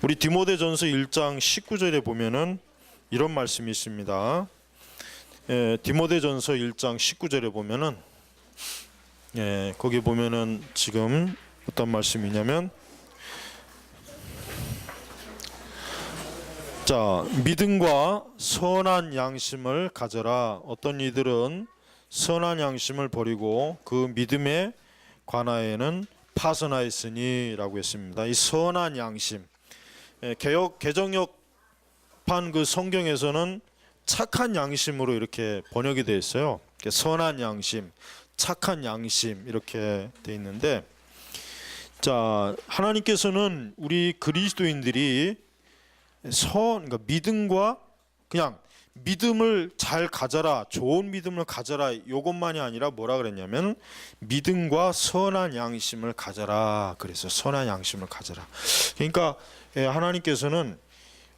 우리 디모데전서 1장 19절에 보면은 이런 말씀이 있습니다. 디모데전서 1장 19절에 보면은 거기 보면은 지금 어떤 말씀이냐면, 자, 믿음과 선한 양심을 가져라. 어떤 이들은 선한 양심을 버리고 그 믿음에 관하여는 파선하였으니 라고 했습니다. 이 선한 양심, 개정역판 그 성경에서는 착한 양심으로 이렇게 번역이 되어 있어요. 선한 양심, 착한 양심 이렇게 되어 있는데, 자, 하나님께서는 우리 그리스도인들이 그러니까 믿음과, 그냥 믿음을 잘 가져라, 좋은 믿음을 가져라, 이것만이 아니라 뭐라 그랬냐면 믿음과 선한 양심을 가져라. 그래서 선한 양심을 가져라. 그러니까 하나님께서는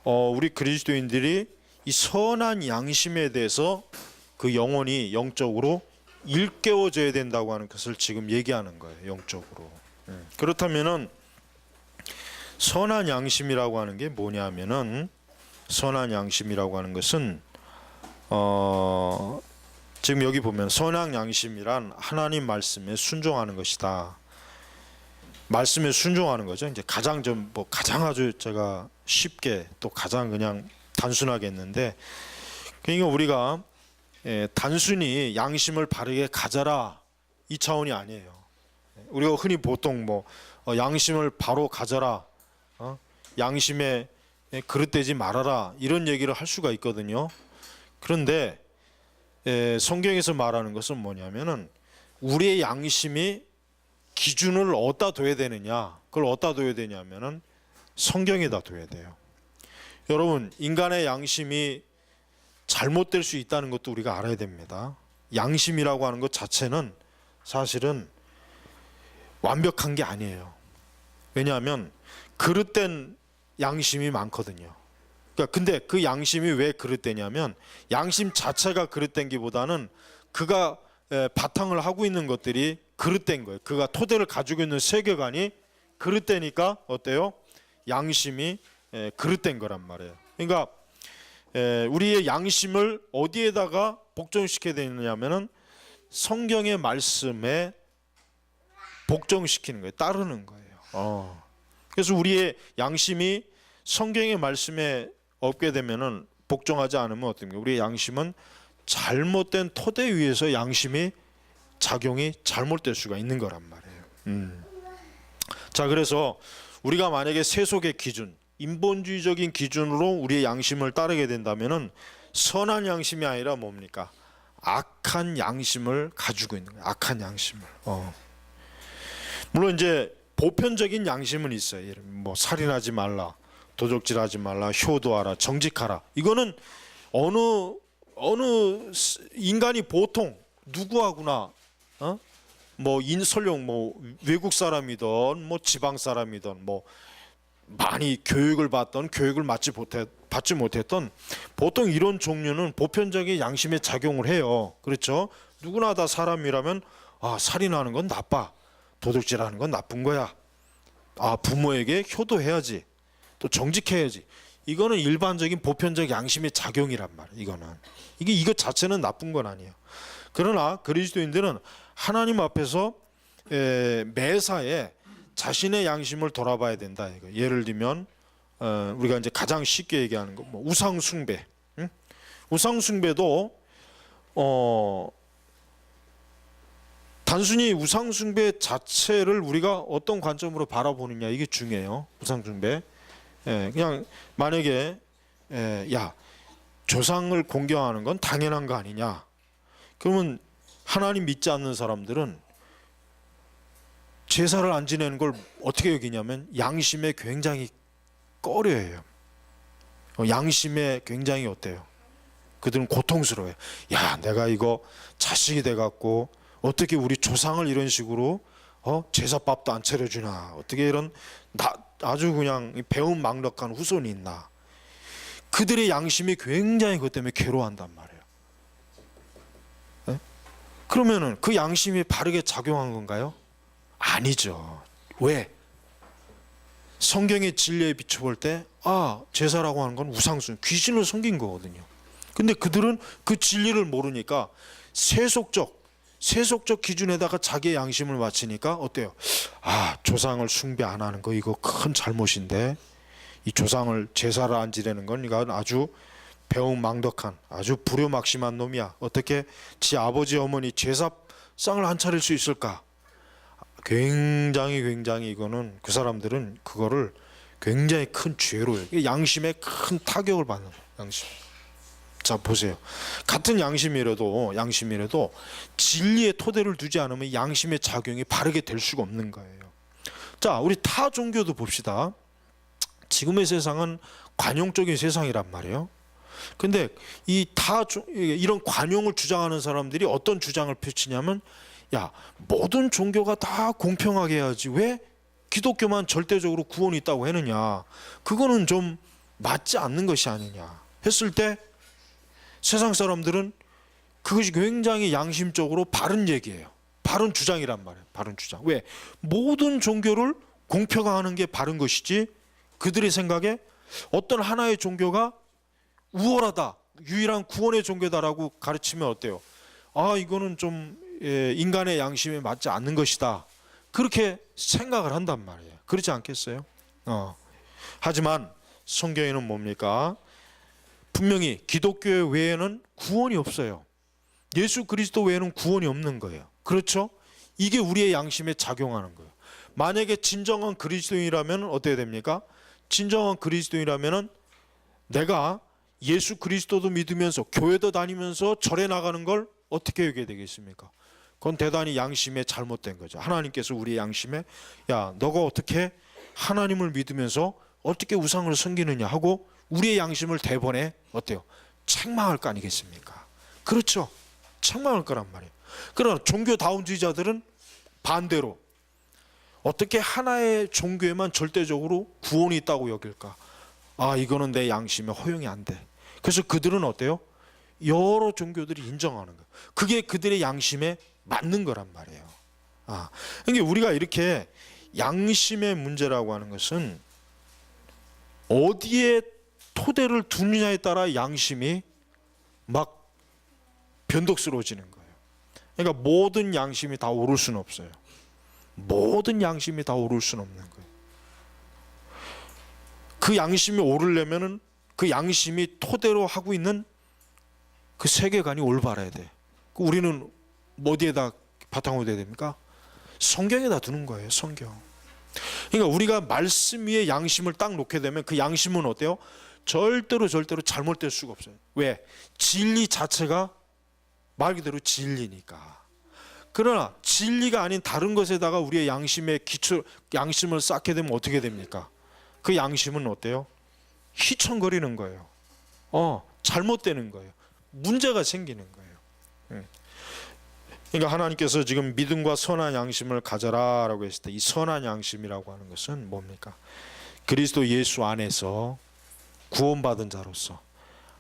우리 그리스도인들이 이 선한 양심에 대해서 그 영혼이 영적으로 일깨워져야 된다고 하는 것을 지금 얘기하는 거예요. 영적으로. 그렇다면은 선한 양심이라고 하는 게 뭐냐면은, 선한 양심이라고 하는 것은 지금 여기 보면 선한 양심이란 하나님 말씀에 순종하는 것이다. 말씀에 순종하는 거죠. 이제 가장 가장 아주 제가 쉽게 또 가장 그냥 단순하게 했는데, 그러니까 우리가 단순히 양심을 바르게 가져라 이 차원이 아니에요. 우리가 흔히 보통 양심을 바로 가져라, 양심에 그릇되지 말아라 이런 얘기를 할 수가 있거든요. 그런데 성경에서 말하는 것은 뭐냐면은 우리의 양심이 기준을 어디다 둬야 되느냐, 그걸 어디다 둬야 되냐면은 성경에다 둬야 돼요. 여러분, 인간의 양심이 잘못될 수 있다는 것도 우리가 알아야 됩니다. 양심이라고 하는 것 자체는 사실은 완벽한 게 아니에요. 왜냐하면 그릇된 양심이 많거든요. 그러니까 근데 그 양심이 왜 그릇되냐면, 양심 자체가 그릇된 기보다는 그가 바탕을 하고 있는 것들이 그릇된 거예요. 그가 토대를 가지고 있는 세계관이 그릇되니까 어때요? 양심이 그릇된 거란 말이에요. 그러니까 우리의 양심을 어디에다가 복종시켜야 되느냐면은 성경의 말씀에 복종시키는 거예요. 따르는 거예요. 그래서 우리의 양심이 성경의 말씀에 없게 되면은, 복종하지 않으면 어떻습니까? 우리의 양심은 잘못된 토대 위에서 양심이 작용이 잘못될 수가 있는 거란 말이에요. 자, 그래서 우리가 만약에 세속의 기준, 인본주의적인 기준으로 우리의 양심을 따르게 된다면은 선한 양심이 아니라 뭡니까? 악한 양심을 가지고 있는 거예요. 악한 양심을. 물론 이제 보편적인 양심은 있어요. 예를 들면 살인하지 말라, 도적질하지 말라, 효도하라, 정직하라. 이거는 어느 인간이 보통 누구하구나, 설령 외국 사람이든 지방 사람이든 많이 교육을 받던, 교육을 받지 못했던, 보통 이런 종류는 보편적인 양심에 작용을 해요. 그렇죠? 누구나 다 사람이라면 살인하는 건 나빠, 도둑질하는 건 나쁜 거야, 부모에게 효도해야지, 또 정직해야지. 이거는 일반적인 보편적 양심의 작용이란 말이에요. 이것 자체는 나쁜 건 아니에요. 그러나 그리스도인들은 하나님 앞에서 매사에 자신의 양심을 돌아봐야 된다. 예를 들면 우리가 이제 가장 쉽게 얘기하는 거, 우상 숭배. 우상 숭배도 단순히 우상 숭배 자체를 우리가 어떤 관점으로 바라보느냐, 이게 중요해요. 우상 숭배. 그냥 만약에 조상을 공경하는 건 당연한 거 아니냐, 그러면 하나님 믿지 않는 사람들은 제사를 안 지내는 걸 어떻게 여기냐면 양심에 굉장히 꺼려해요. 양심에 굉장히 어때요? 그들은 고통스러워요. 내가 이거 자식이 돼갖고 어떻게 우리 조상을 이런 식으로 제사밥도 안 차려주나, 어떻게 이런 아주 그냥 배은망덕한 후손이 있나. 그들의 양심이 굉장히 그것 때문에 괴로워한단 말이에요. 그러면은 그 양심이 바르게 작용한 건가요? 아니죠. 왜? 성경의 진리에 비춰볼 때 제사라고 하는 건 우상숭, 귀신을 섬긴 거거든요. 근데 그들은 그 진리를 모르니까 세속적 기준에다가 자기의 양심을 맞추니까 어때요? 조상을 숭배 안 하는 거 이거 큰 잘못인데, 이 조상을 제사를 안 지내는 건 이건 아주 배은망덕한 아주 불효막심한 놈이야. 어떻게 지 아버지 어머니 제사상을 안 차릴 수 있을까? 굉장히 이거는 그 사람들은 그거를 굉장히 큰 죄로 양심에 큰 타격을 받는 거예요. 양심. 자 보세요. 같은 양심이라도 진리의 토대를 두지 않으면 양심의 작용이 바르게 될 수가 없는 거예요. 자 우리 타 종교도 봅시다. 지금의 세상은 관용적인 세상이란 말이에요. 근데 이런 관용을 주장하는 사람들이 어떤 주장을 펼치냐면, 모든 종교가 다 공평하게 해야지 왜 기독교만 절대적으로 구원이 있다고 하느냐, 그거는 좀 맞지 않는 것이 아니냐 했을 때, 세상 사람들은 그것이 굉장히 양심적으로 바른 얘기예요. 바른 주장이란 말이에요. 바른 주장. 왜? 모든 종교를 공평화하는 게 바른 것이지, 그들의 생각에 어떤 하나의 종교가 우월하다, 유일한 구원의 종교다라고 가르치면 어때요? 이거는 좀 인간의 양심에 맞지 않는 것이다, 그렇게 생각을 한단 말이에요. 그렇지 않겠어요? 하지만 성경에는 뭡니까? 분명히 기독교 외에는 구원이 없어요. 예수 그리스도 외에는 구원이 없는 거예요. 그렇죠? 이게 우리의 양심에 작용하는 거예요. 만약에 진정한 그리스도인이라면 어떻게 됩니까? 진정한 그리스도인이라면 내가 예수 그리스도도 믿으면서 교회도 다니면서 절에 나가는 걸 어떻게 여기게 되겠습니까? 그건 대단히 양심에 잘못된 거죠. 하나님께서 우리의 양심에 너가 어떻게 하나님을 믿으면서 어떻게 우상을 섬기느냐 하고 우리의 양심을 대번에 어때요? 책망할 거 아니겠습니까? 그렇죠. 책망할 거란 말이에요. 그러나 종교다운주의자들은 반대로 어떻게 하나의 종교에만 절대적으로 구원이 있다고 여길까? 이거는 내 양심에 허용이 안 돼. 그래서 그들은 어때요? 여러 종교들이 인정하는 거예요. 그게 그들의 양심에 맞는 거란 말이에요. 그러니까 우리가 이렇게 양심의 문제라고 하는 것은 어디에 토대를 두느냐에 따라 양심이 막 변덕스러워지는 거예요. 그러니까 모든 양심이 다 옳을 수는 없어요. 모든 양심이 다 옳을 수는 없는 거예요. 그 양심이 오르려면은 그 양심이 토대로 하고 있는 그 세계관이 올바라야 돼. 우리는 어디에다 바탕으로 돼야 됩니까? 성경에다 두는 거예요. 성경. 그러니까 우리가 말씀 위에 양심을 딱 놓게 되면 그 양심은 어때요? 절대로 잘못될 수가 없어요. 왜? 진리 자체가 말 그대로 진리니까. 그러나 진리가 아닌 다른 것에다가 우리의 양심을 쌓게 되면 어떻게 됩니까? 그 양심은 어때요? 휘청거리는 거예요. 잘못되는 거예요. 문제가 생기는 거예요. 그러니까 하나님께서 지금 믿음과 선한 양심을 가져라 라고 했을 때, 이 선한 양심이라고 하는 것은 뭡니까? 그리스도 예수 안에서 구원받은 자로서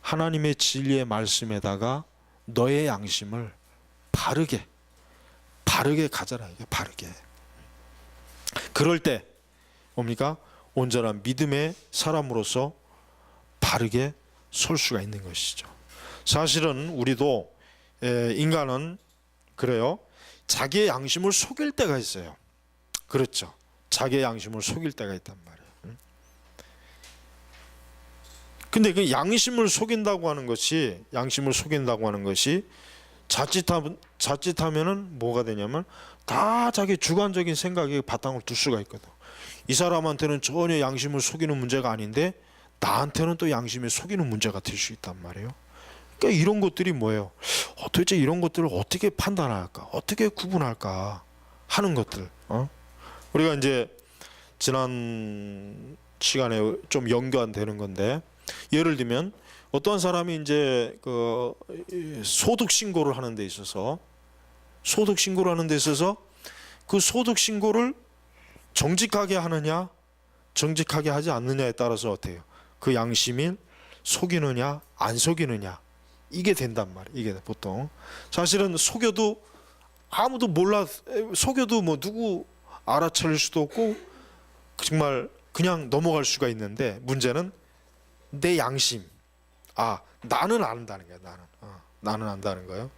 하나님의 진리의 말씀에다가 너의 양심을 바르게 가져라. 이게 바르게. 그럴 때 뭡니까? 온전한 믿음의 사람으로서 바르게 설 수가 있는 것이죠. 사실은 우리도 인간은 그래요. 자기의 양심을 속일 때가 있어요. 그렇죠. 자기의 양심을 속일 때가 있단 말이에요. 근데 그 양심을 속인다고 하는 것이 자칫하면은 뭐가 되냐면 다 자기 주관적인 생각에 바탕을 둘 수가 있거든. 이 사람한테는 전혀 양심을 속이는 문제가 아닌데 나한테는 또 양심을 속이는 문제가 될 수 있단 말이에요. 그러니까 이런 것들이 뭐예요? 도대체 이런 것들을 어떻게 판단할까? 어떻게 구분할까? 하는 것들. 우리가 이제 지난 시간에 좀 연관되는 건데, 예를 들면 어떤 사람이 이제 그 소득 신고를 하는 데 있어서 그 소득 신고를 정직하게 하느냐, 정직하게 하지 않느냐에 따라서 어때요? 그 양심이 속이느냐, 안 속이느냐, 이게 된단 말이에요. 이게 보통 사실은 속여도 아무도 몰라, 속여도 뭐 누구 알아차릴 수도 없고 정말 그냥 넘어갈 수가 있는데 문제는 내 양심. 나는 안다는 거야. 나는 안다는 거예요.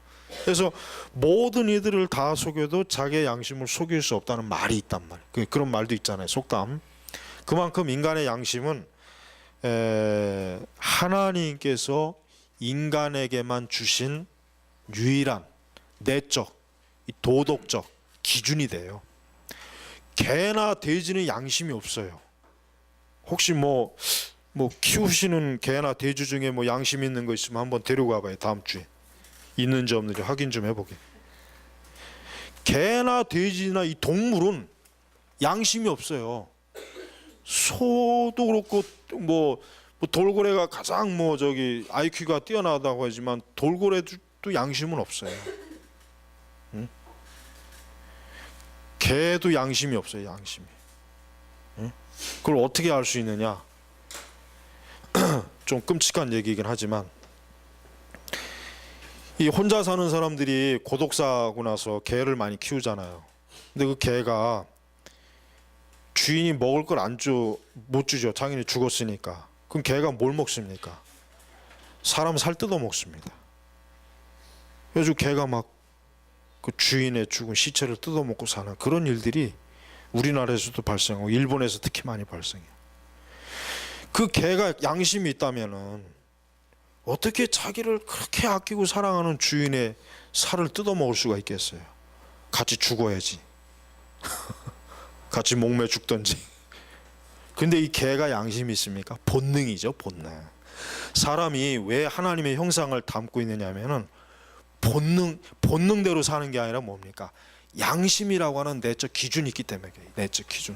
그래서 모든 이들을 다 속여도 자기의 양심을 속일 수 없다는 말이 있단 말이에요. 그런 말도 있잖아요. 속담. 그만큼 인간의 양심은 하나님께서 인간에게만 주신 유일한 내적, 도덕적 기준이 돼요. 개나 돼지는 양심이 없어요. 혹시 뭐 키우시는 개나 돼지 중에 뭐 양심 있는 거 있으면 한번 데리고 와봐요. 다음 주에 있는지 없는지 확인 좀 해보게. 개나 돼지나 이 동물은 양심이 없어요. 소도 그렇고 뭐 돌고래가 가장 IQ가 뛰어나다고 하지만 돌고래도 양심은 없어요. 응? 개도 양심이 없어요. 양심이. 응? 그걸 어떻게 알 수 있느냐? 좀 끔찍한 얘기이긴 하지만 이 혼자 사는 사람들이 고독사하고 나서 개를 많이 키우잖아요. 근데 그 개가 주인이 먹을 걸 못 주죠. 당연히 죽었으니까. 그럼 개가 뭘 먹습니까? 사람 살 뜯어 먹습니다. 그래서 개가 막 그 주인의 죽은 시체를 뜯어 먹고 사는 그런 일들이 우리나라에서도 발생하고 일본에서 특히 많이 발생해요. 그 개가 양심이 있다면은 어떻게 자기를 그렇게 아끼고 사랑하는 주인의 살을 뜯어 먹을 수가 있겠어요? 같이 죽어야지. 같이 목매 죽던지. 근데 이 개가 양심이 있습니까? 본능이죠, 본능. 사람이 왜 하나님의 형상을 담고 있느냐면은 본능대로 사는 게 아니라 뭡니까? 양심이라고 하는 내적 기준이 있기 때문에. 내적 기준.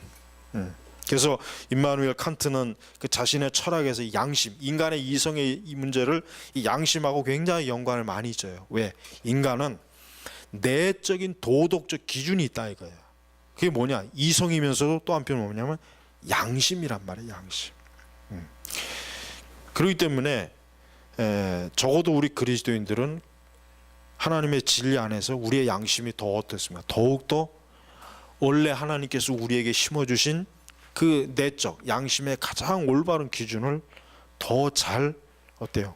그래서 임마누엘 칸트는 그 자신의 철학에서 이 양심, 인간의 이성의 이 문제를 이 양심하고 굉장히 연관을 많이 져요. 왜? 인간은 내적인 도덕적 기준이 있다 이거예요. 그게 뭐냐? 이성이면서도 또 한편 뭐냐면 양심이란 말이에요. 양심. 그렇기 때문에 적어도 우리 그리스도인들은 하나님의 진리 안에서 우리의 양심이 더 어떻습니까? 더욱더 원래 하나님께서 우리에게 심어주신 그 내적 양심의 가장 올바른 기준을 더 잘 어때요?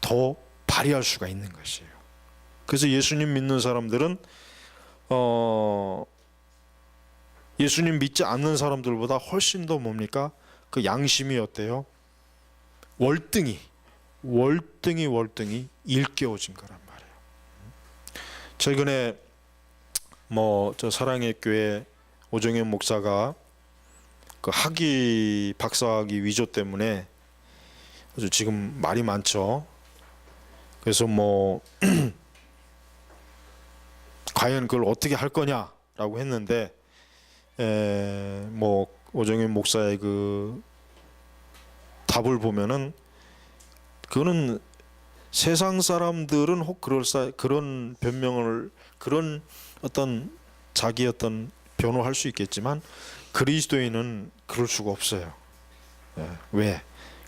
더 발휘할 수가 있는 것이에요. 그래서 예수님 믿는 사람들은 예수님 믿지 않는 사람들보다 훨씬 더 뭡니까? 그 양심이 어때요? 월등히 일깨워진 거란 말이에요. 최근에 저 사랑의 교회 오정현 목사가 그 박사학위 위조 때문에 아주 지금 말이 많죠. 그래서 과연 그걸 어떻게 할 거냐라고 했는데 오정현 목사의 그 답을 보면은 그거는 세상 사람들은 혹 그런 변명을 그런 자기 변호할 수 있겠지만 그리스도인은 그럴 수가 없어요. 왜?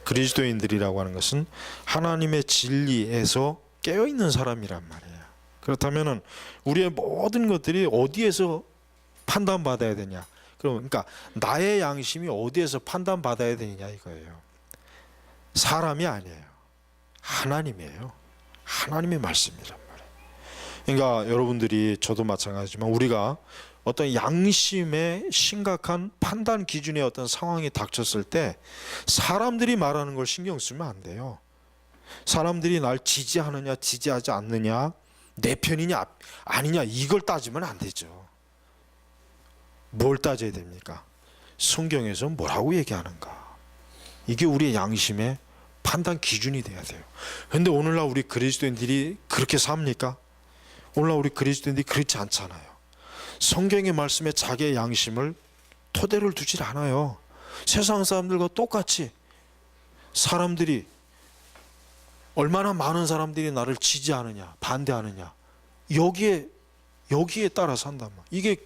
그리스도인들이라고 하는 것은 하나님의 진리에서 깨어 있는 사람이란 말이에요. 그렇다면은 우리의 모든 것들이 어디에서 판단받아야 되냐? 그러니까 나의 양심이 어디에서 판단받아야 되느냐 이거예요. 사람이 아니에요. 하나님이에요. 하나님의 말씀이란 말이에요. 그러니까 여러분들이 저도 마찬가지지만 우리가 어떤 양심의 심각한 판단 기준의 어떤 상황이 닥쳤을 때 사람들이 말하는 걸 신경 쓰면 안 돼요. 사람들이 날 지지하느냐 지지하지 않느냐 내 편이냐 아니냐 이걸 따지면 안 되죠. 뭘 따져야 됩니까? 성경에서 뭐라고 얘기하는가? 이게 우리의 양심의 판단 기준이 돼야 돼요. 그런데 오늘날 우리 그리스도인들이 그렇게 삽니까? 오늘날 우리 그리스도인들이 그렇지 않잖아요. 성경의 말씀에 자기의 양심을 토대를 두질 않아요. 세상 사람들과 똑같이 사람들이 얼마나 많은 사람들이 나를 지지하느냐 반대하느냐 여기에 따라 산단 말이에요. 이게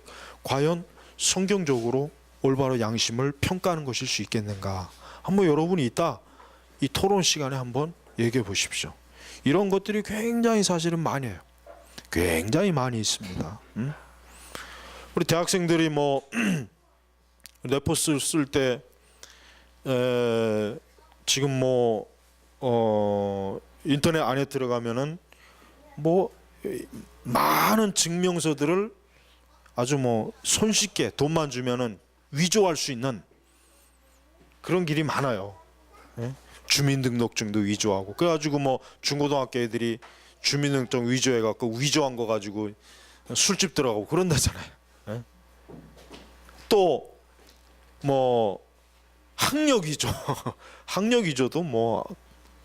과연 성경적으로 올바로 양심을 평가하는 것일 수 있겠는가? 한번 여러분이 이 토론 시간에 한번 얘기해 보십시오. 이런 것들이 굉장히 사실은 많이 해요. 굉장히 많이 있습니다. 우리 대학생들이 네포스 쓸 때 지금 뭐 인터넷 안에 들어가면은 뭐 많은 증명서들을 아주 뭐 손쉽게 돈만 주면은 위조할 수 있는 그런 길이 많아요. 예? 주민등록증도 위조하고 그래가지고 뭐 중고등학교 애들이 주민등록증 위조해갖고 위조한 거 가지고 술집 들어가고 그런다잖아요. 예? 또 뭐 학력 위조, 학력 위조도 뭐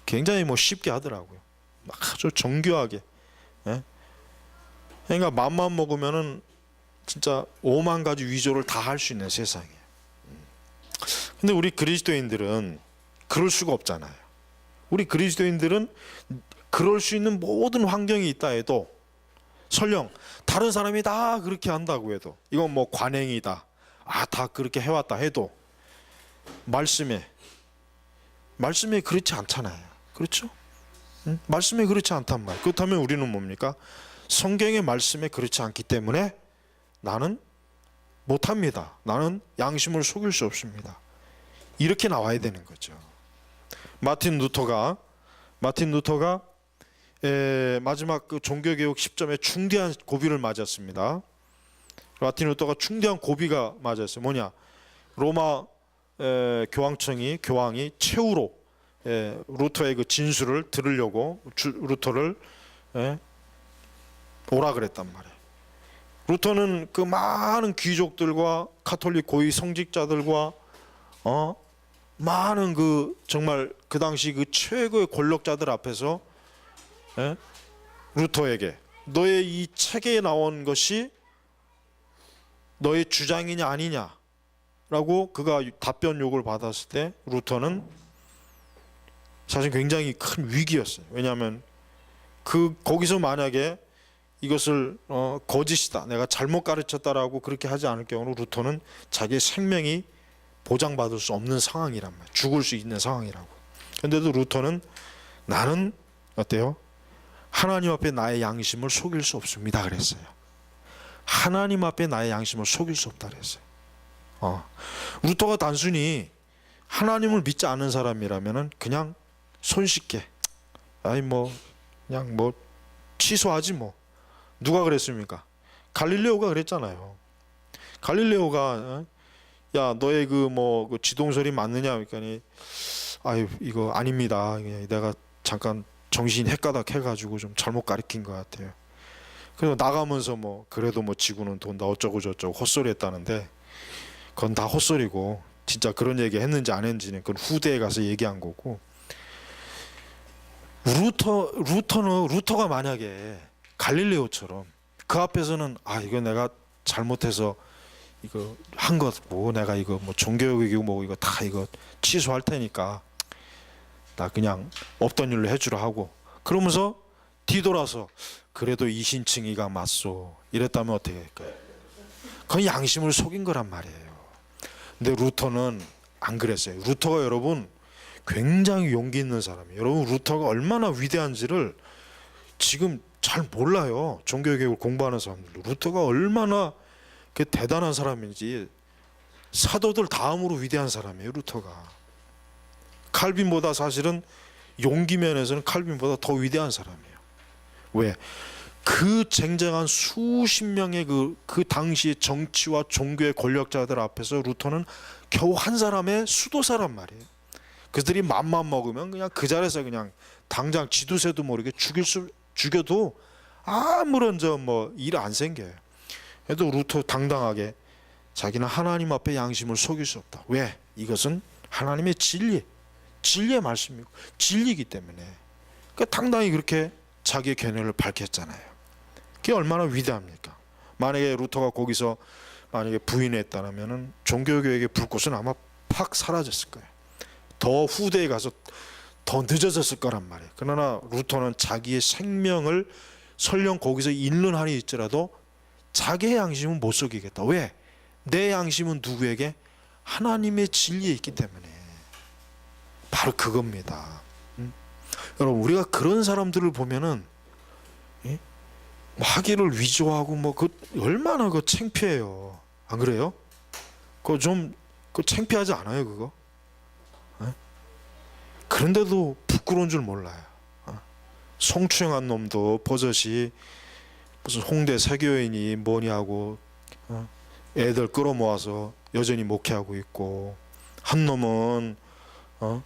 굉장히 뭐 쉽게 하더라고요. 아주 정교하게. 예? 그러니까 맘만 먹으면은 진짜 5만 가지 위조를 다 할 수 있는 세상이에요. 근데 우리 그리스도인들은 그럴 수가 없잖아요. 우리 그리스도인들은 그럴 수 있는 모든 환경이 있다 해도 설령 다른 사람이 다 그렇게 한다고 해도 이건 뭐 관행이다. 다 그렇게 해왔다 해도 말씀에 그렇지 않잖아요. 그렇죠? 응? 말씀에 그렇지 않단 말. 그렇다면 우리는 뭡니까? 성경의 말씀에 그렇지 않기 때문에 나는 못합니다. 나는 양심을 속일 수 없습니다. 이렇게 나와야 되는 거죠. 마틴 루터가 마지막 그 종교개혁 시점에 중대한 고비를 맞았습니다. 마틴 루터가 중대한 고비가 맞았어요. 뭐냐? 로마 교황이 최후로 루터의 그 진술을 들으려고 루터를 오라 그랬단 말이에요. 루터는 그 많은 귀족들과 가톨릭 고위 성직자들과 많은 그 정말 그 당시 그 최고의 권력자들 앞에서 루터에게 너의 이 책에 나온 것이 너의 주장이냐 아니냐라고 그가 답변 요구를 받았을 때 루터는 사실 굉장히 큰 위기였어요. 왜냐하면 거기서 만약에 이것을 거짓이다, 내가 잘못 가르쳤다라고 그렇게 하지 않을 경우는 루터는 자기의 생명이 보장받을 수 없는 상황이란 말이에요. 죽을 수 있는 상황이라고. 그런데도 루터는 나는 어때요? 하나님 앞에 나의 양심을 속일 수 없습니다 그랬어요. 하나님 앞에 나의 양심을 속일 수 없다 그랬어요. 루터가 단순히 하나님을 믿지 않는 사람이라면은 그냥 손쉽게 그냥 뭐 취소하지 뭐. 누가 그랬습니까? 갈릴레오가 그랬잖아요. 갈릴레오가 야 너의 그 지동설이 맞느냐 그러니까 이거 아닙니다. 내가 잠깐 정신 헷가닥 해가지고 좀 잘못 가르친 것 같아요. 그래서 나가면서 그래도 지구는 돈다 어쩌고 저쩌고 헛소리 했다는데 그건 다 헛소리고 진짜 그런 얘기 했는지 안 했는지는 그건 후대에 가서 얘기한 거고. 루터가 만약에 갈릴레오처럼 그 앞에서는 이거 내가 잘못해서 이거 한 거고 내가 이거 종교개혁이고 이거 다 이거 취소할 테니까 나 그냥 없던 일로 해주라 하고 그러면서 뒤돌아서 그래도 이신칭의가 맞소 이랬다면 어떻게 할까요? 그건 양심을 속인 거란 말이에요. 근데 루터는 안 그랬어요. 루터가 여러분 굉장히 용기 있는 사람이에요. 여러분 루터가 얼마나 위대한지를 지금 잘 몰라요. 종교개혁을 공부하는 사람들. 루터가 얼마나 대단한 사람인지 사도들 다음으로 위대한 사람이에요. 루터가. 칼빈보다 사실은 용기 면에서는 칼빈보다 더 위대한 사람이에요. 왜? 그 쟁쟁한 수십 명의 그 당시의 정치와 종교의 권력자들 앞에서 루터는 겨우 한 사람의 수도사란 말이에요. 그들이 맘만 먹으면 그냥 그 자리에서 그냥 당장 지두새도 모르게 죽여도 아무런 일 안 생겨요. 그래도 루터 당당하게 자기는 하나님 앞에 양심을 속일 수 없다. 왜? 이것은 하나님의 진리의 말씀이고 진리이기 때문에 당당히 그렇게 자기의 견해를 밝혔잖아요. 그게 얼마나 위대합니까? 만약에 루터가 거기서 만약에 부인했다면은 종교개혁의 불꽃은 아마 팍 사라졌을 거예요. 더 후대에 가서 더 늦어졌을 거란 말이에요. 그러나 루터는 자기의 생명을 설령 거기서 잃는 한이 있더라도 자기의 양심은 못 속이겠다. 왜? 내 양심은 누구에게? 하나님의 진리에 있기 때문에. 바로 그겁니다. 여러분 우리가 그런 사람들을 보면은 학위를 위조하고 얼마나 창피해요. 안 그래요? 그거 좀 그거 창피하지 않아요 그거? 예? 그런데도 부끄러운 줄 몰라요. 성추행한 놈도 버젓이 무슨 홍대 세교인이 뭐냐고 애들 끌어모아서 여전히 목회하고 있고, 한 놈은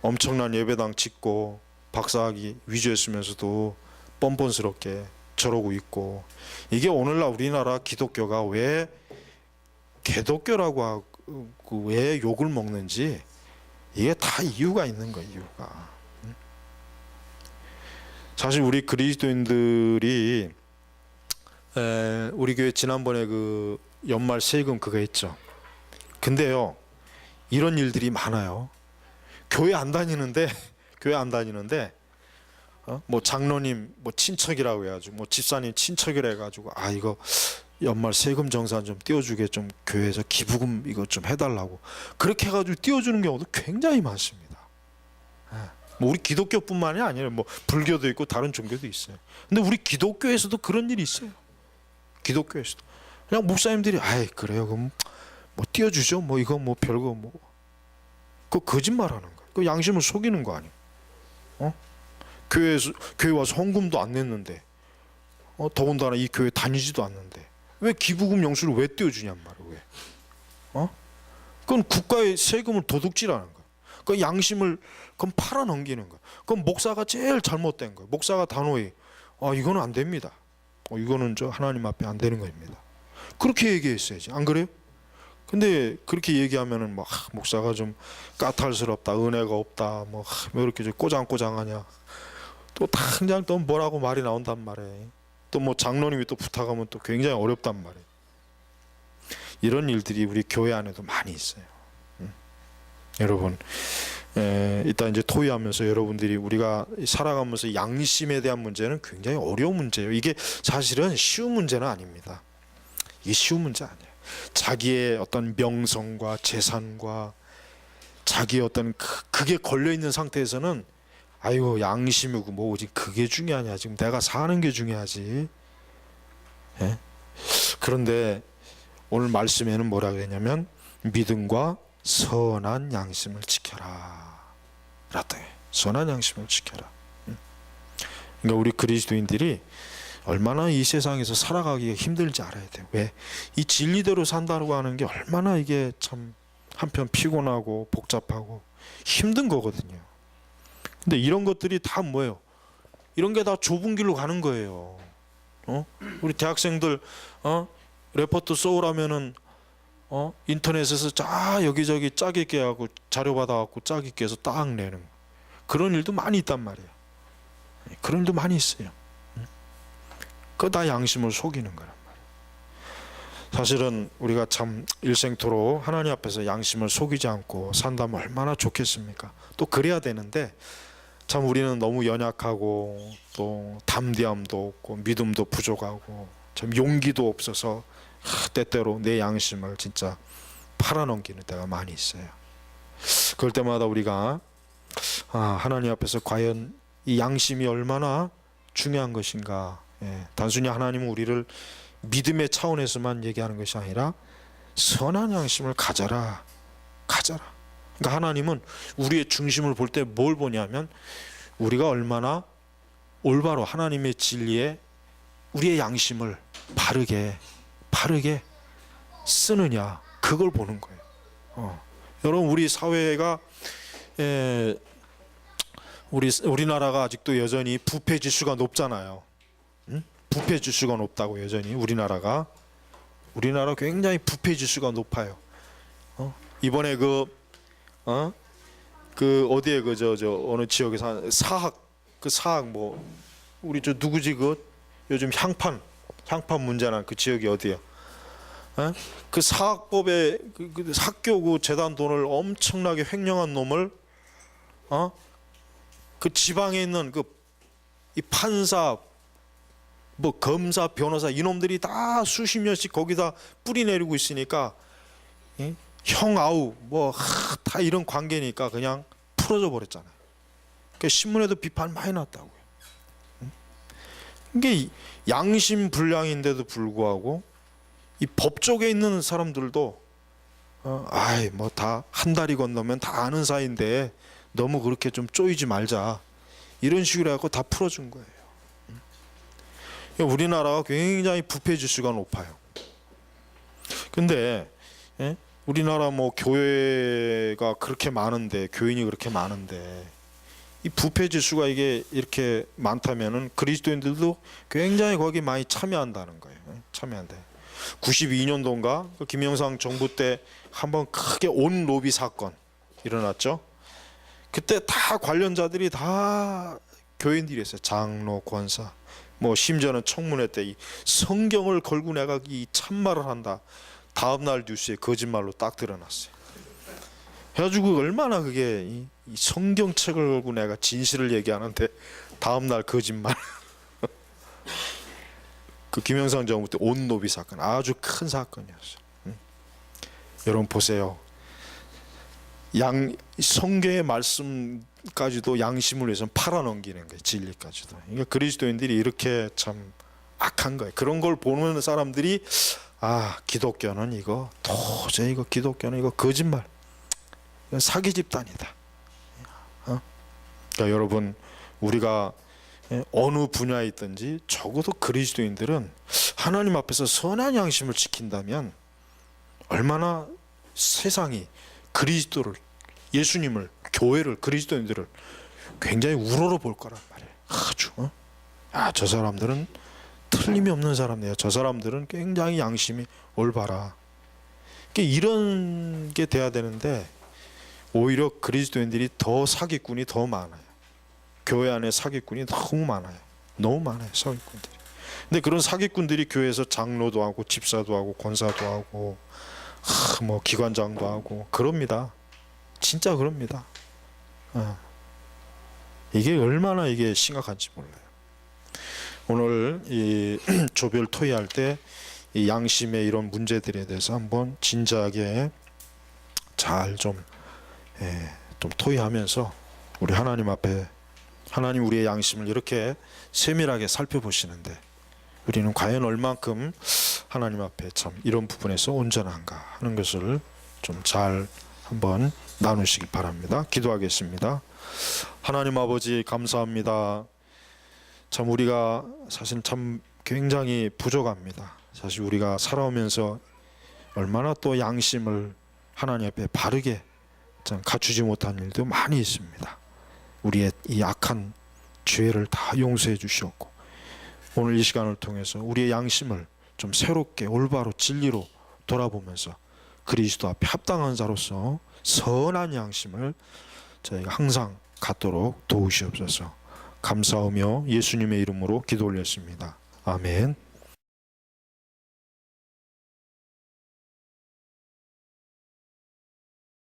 엄청난 예배당 짓고 박사학위 위조했으면서도 뻔뻔스럽게 저러고 있고. 이게 오늘날 우리나라 기독교가 왜 개독교라고 하고 왜 욕을 먹는지 이게 다 이유가 있는 거예요. 이유가. 사실 우리 그리스도인들이 우리 교회 지난번에 그 연말 세금 그거 했죠. 근데요 이런 일들이 많아요. 교회 안 다니는데 뭐 장로님 뭐 친척이라고 해가지고 뭐 집사님 친척이라 해가지고 이거 연말 세금 정산 좀 띄워주게 좀 교회에서 기부금 이거 좀 해달라고 그렇게 해가지고 띄워주는 경우도 굉장히 많습니다. 뭐 우리 기독교뿐만이 아니라 뭐 불교도 있고 다른 종교도 있어요. 근데 우리 기독교에서도 그런 일이 있어요. 기독교에서도 그냥 목사님들이 그래요 그럼 뭐 띄워주죠 뭐 이거 뭐 별거 뭐 그거 거짓말하는 거예요. 그 양심을 속이는 거 아니에요. 교회 와서 헌금도 안 냈는데 더군다나 이 교회 다니지도 않는데 왜 기부금 영수를 왜 띄워주냔 말이에요. 왜? 그건 국가의 세금을 도둑질하는 거예요. 그 양심을 그건 팔아넘기는 거예요. 그건 목사가 제일 잘못된 거예요. 목사가 단호히 이거는 안 됩니다. 이거는 저 하나님 앞에 안 되는 겁니다. 그렇게 얘기했어야지. 안 그래요? 근데 그렇게 얘기하면은 막 목사가 좀 까탈스럽다, 은혜가 없다, 뭐 왜 이렇게 좀 꼬장꼬장하냐. 또 당장 또 뭐라고 말이 나온단 말이에요. 또 뭐 장로님이 또 부탁하면 또 굉장히 어렵단 말이에요. 이런 일들이 우리 교회 안에도 많이 있어요. 여러분, 이따 이제 토의하면서 여러분들이 우리가 살아가면서 양심에 대한 문제는 굉장히 어려운 문제예요. 이게 사실은 쉬운 문제는 아닙니다. 이게 쉬운 문제 아니에요. 자기의 어떤 명성과 재산과 자기의 어떤 그게 걸려 있는 상태에서는 양심이고 뭐지 그게 중요하냐, 지금 내가 사는 게 중요하지. 예? 그런데 오늘 말씀에는 뭐라고 했냐면 믿음과 선한 양심을 지켜라 라떼. 선한 양심을 지켜라. 그러니까 우리 그리스도인들이 얼마나 이 세상에서 살아가기가 힘들지 알아야 돼요. 왜? 이 진리대로 산다고 하는 게 얼마나 이게 참 한편 피곤하고 복잡하고 힘든 거거든요. 근데 이런 것들이 다 뭐예요? 이런 게 다 좁은 길로 가는 거예요. 우리 대학생들 레포트 써오라면은 인터넷에서 여기저기 짜게 깨하고 자료 받아갖고 짜게 깨서 딱 내는 그런 일도 많이 있단 말이에요. 그런 일도 많이 있어요. 그거 다 양심을 속이는 거란 말이에요. 사실은 우리가 참 일생토록 하나님 앞에서 양심을 속이지 않고 산다면 얼마나 좋겠습니까? 또 그래야 되는데 참 우리는 너무 연약하고 또 담대함도 없고 믿음도 부족하고 참 용기도 없어서 때때로 내 양심을 진짜 팔아넘기는 때가 많이 있어요. 그럴 때마다 우리가 하나님 앞에서 과연 이 양심이 얼마나 중요한 것인가. 단순히 하나님은 우리를 믿음의 차원에서만 얘기하는 것이 아니라 선한 양심을 가져라. 그러니까 하나님은 우리의 중심을 볼 때 뭘 보냐면 우리가 얼마나 올바로 하나님의 진리에 우리의 양심을 바르게 쓰느냐, 그걸 보는 거예요. 여러분, 우리 사회가 우리나라가 아직도 여전히 부패 지수가 높잖아요. 부패 지수가 높다고. 여전히 우리나라 굉장히 부패 지수가 높아요. 이번에 어디에 어느 지역에서 사학 뭐 우리 저 누구지 요즘 향판 문제난 그 지역이 어디야? 그 사학법에 그 학교 재단 돈을 엄청나게 횡령한 놈을 그 지방에 있는 이 판사, 뭐 검사, 변호사 이놈들이 다 수십 년씩 거기다 뿌리 내리고 있으니까 형 아우 뭐 다 이런 관계니까 그냥 풀어져 버렸잖아요. 그 신문에도 비판 많이 났다고요. 이게 양심 불량인데도 불구하고 이 법 쪽에 있는 사람들도 아이 뭐 다 한 다리 건너면 다 아는 사이인데 너무 그렇게 좀 쪼이지 말자, 이런 식으로 해갖고 다 풀어준 거예요. 우리나라가 굉장히 부패 지수가 높아요. 근데 우리나라 뭐 교회가 그렇게 많은데, 교인이 그렇게 많은데 이 부패 지수가 이게 이렇게 많다면은 그리스도인들도 굉장히 거기 많이 참여한다는 거예요. 참여한대. 92년도인가 그 김영삼 정부 때 한번 크게 온 로비 사건 일어났죠. 그때 다 관련자들이 다 교인들이었어요. 장로, 권사, 뭐 심지어는 청문회 때 이 성경을 걸고 내가 이 참말을 한다, 다음 날 뉴스에 거짓말로 딱 드러났어요. 해가지고 얼마나 그게 이 성경책을 걸고 내가 진실을 얘기하는데 다음 날 거짓말. 그 김영삼 정부 때 온노비 사건 아주 큰 사건이었어요. 여러분 보세요. 성경의 말씀까지도 양심을 위해서 팔아넘기는 거예요. 진리까지도. 그러니까 그리스도인들이 이렇게 참 악한 거예요. 그런 걸 보는 사람들이 기독교는 이거 도저히 기독교는 이거 거짓말, 이건 사기 집단이다. 그러니까 여러분, 우리가 어느 분야에 있든지 적어도 그리스도인들은 하나님 앞에서 선한 양심을 지킨다면 얼마나 세상이 그리스도를, 예수님을, 교회를, 그리스도인들을 굉장히 우러러 볼 거란 말이에요. 아주 저 사람들은 틀림이 없는 사람이에요. 저 사람들은 굉장히 양심이 올바라. 이런 게 돼야 되는데 오히려 그리스도인들이 더 사기꾼이 더 많아요. 교회 안에 사기꾼이 너무 많아요. 너무 많아요, 사기꾼들이. 근데 그런 사기꾼들이 교회에서 장로도 하고 집사도 하고 권사도 하고 뭐 기관장도 하고 그럽니다. 진짜 그럽니다. 이게 얼마나 이게 심각한지 몰라요. 오늘 이 조별 토의할 때 이 양심의 이런 문제들에 대해서 한번 진지하게 잘 좀 토의하면서 우리 하나님 앞에, 하나님 우리의 양심을 이렇게 세밀하게 살펴보시는데 우리는 과연 얼만큼 하나님 앞에 참 이런 부분에서 온전한가 하는 것을 좀 잘 한번 나누시기 바랍니다. 기도하겠습니다. 하나님 아버지, 감사합니다. 참 우리가 사실 참 굉장히 부족합니다. 사실 우리가 살아오면서 얼마나 또 양심을 하나님 앞에 바르게 참 갖추지 못한 일도 많이 있습니다. 우리의 이 악한 죄를 다 용서해 주시었고, 오늘 이 시간을 통해서 우리의 양심을 좀 새롭게 올바로 진리로 돌아보면서 그리스도 앞에 합당한 자로서 선한 양심을 저희가 항상 갖도록 도우시옵소서. 감사하며 예수님의 이름으로 기도 올렸습니다. 아멘.